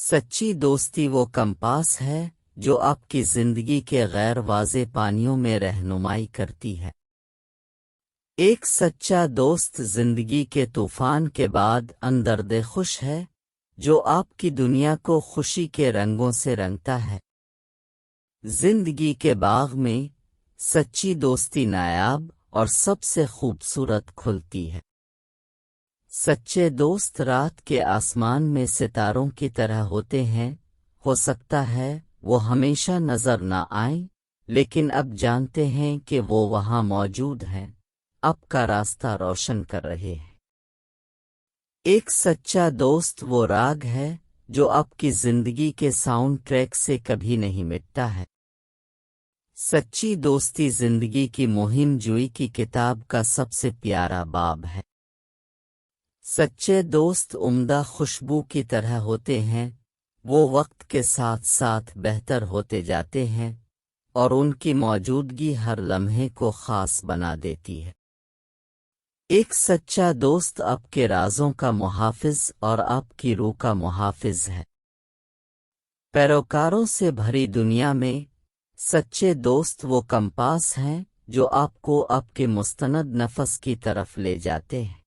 سچی دوستی وہ کمپاس ہے جو آپ کی زندگی کے غیر واضح پانیوں میں رہنمائی کرتی ہے۔ ایک سچا دوست زندگی کے طوفان کے بعد ہمدرد خوش ہے جو آپ کی دنیا کو خوشی کے رنگوں سے رنگتا ہے۔ زندگی کے باغ میں سچی دوستی نایاب اور سب سے خوبصورت کھلتی ہے۔ سچے دوست رات کے آسمان میں ستاروں کی طرح ہوتے ہیں، ہو سکتا ہے وہ ہمیشہ نظر نہ آئیں، لیکن اب جانتے ہیں کہ وہ وہاں موجود ہیں، آپ کا راستہ روشن کر رہے ہیں۔ ایک سچا دوست وہ راگ ہے جو آپ کی زندگی کے ساؤنڈ ٹریک سے کبھی نہیں مٹتا ہے۔ سچی دوستی زندگی کی مہم جوئی کی کتاب کا سب سے پیارا باب ہے۔ سچے دوست عمدہ خوشبو کی طرح ہوتے ہیں، وہ وقت کے ساتھ ساتھ بہتر ہوتے جاتے ہیں اور ان کی موجودگی ہر لمحے کو خاص بنا دیتی ہے۔ ایک سچا دوست آپ کے رازوں کا محافظ اور آپ کی روح کا محافظ ہے۔ پیروکاروں سے بھری دنیا میں سچے دوست وہ کمپاس ہیں جو آپ کو آپ کے مستند نفس کی طرف لے جاتے ہیں۔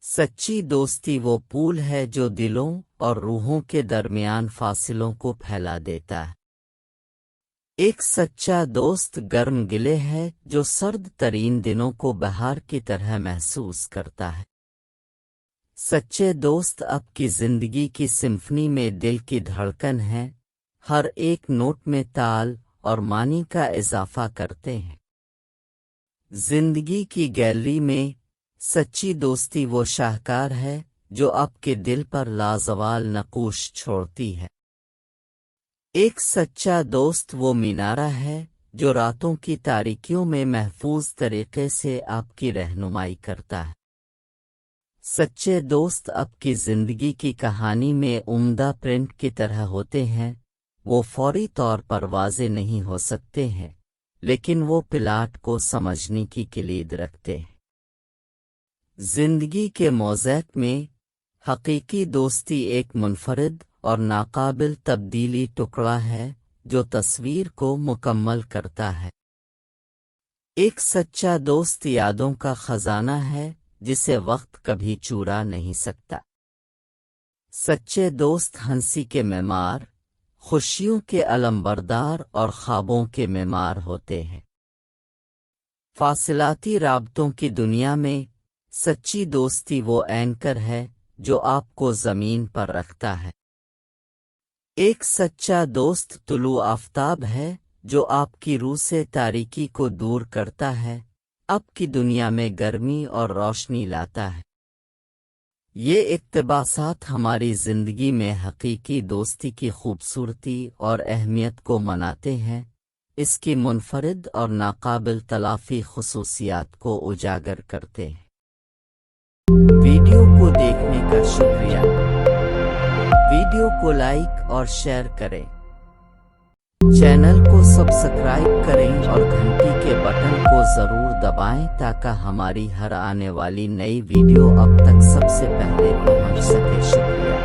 سچی دوستی وہ پول ہے جو دلوں اور روحوں کے درمیان فاصلوں کو پھیلا دیتا ہے۔ ایک سچا دوست گرم گلے ہے جو سرد ترین دنوں کو بہار کی طرح محسوس کرتا ہے۔ سچے دوست آپ کی زندگی کی سمفنی میں دل کی دھڑکن ہے، ہر ایک نوٹ میں تال اور معنی کا اضافہ کرتے ہیں۔ زندگی کی گیلری میں سچی دوستی وہ شاہکار ہے جو آپ کے دل پر لازوال نقوش چھوڑتی ہے۔ ایک سچا دوست وہ مینارہ ہے جو راتوں کی تاریکیوں میں محفوظ طریقے سے آپ کی رہنمائی کرتا ہے۔ سچے دوست آپ کی زندگی کی کہانی میں عمدہ پرنٹ کی طرح ہوتے ہیں، وہ فوری طور پر واضح نہیں ہو سکتے ہیں، لیکن وہ پلاٹ کو سمجھنے کی کلید رکھتے ہیں۔ زندگی کے موزیک میں حقیقی دوستی ایک منفرد اور ناقابل تبدیلی ٹکڑا ہے جو تصویر کو مکمل کرتا ہے۔ ایک سچا دوست یادوں کا خزانہ ہے جسے وقت کبھی چورا نہیں سکتا۔ سچے دوست ہنسی کے معمار، خوشیوں کے علمبردار اور خوابوں کے معمار ہوتے ہیں۔ فاصلاتی رابطوں کی دنیا میں سچی دوستی وہ اینکر ہے جو آپ کو زمین پر رکھتا ہے۔ ایک سچا دوست طلوع آفتاب ہے جو آپ کی روح سے تاریکی کو دور کرتا ہے، آپ کی دنیا میں گرمی اور روشنی لاتا ہے۔ یہ اقتباسات ہماری زندگی میں حقیقی دوستی کی خوبصورتی اور اہمیت کو مناتے ہیں، اس کی منفرد اور ناقابل تلافی خصوصیات کو اجاگر کرتے ہیں۔ ویڈیو کو دیکھنے کا شکریہ۔ ویڈیو کو لائک اور شیئر کریں، چینل کو سبسکرائب کریں اور گھنٹی کے بٹن کو ضرور دبائیں تاکہ ہماری ہر آنے والی نئی ویڈیو اب تک سب سے پہلے پہنچ سکے۔ شکریہ۔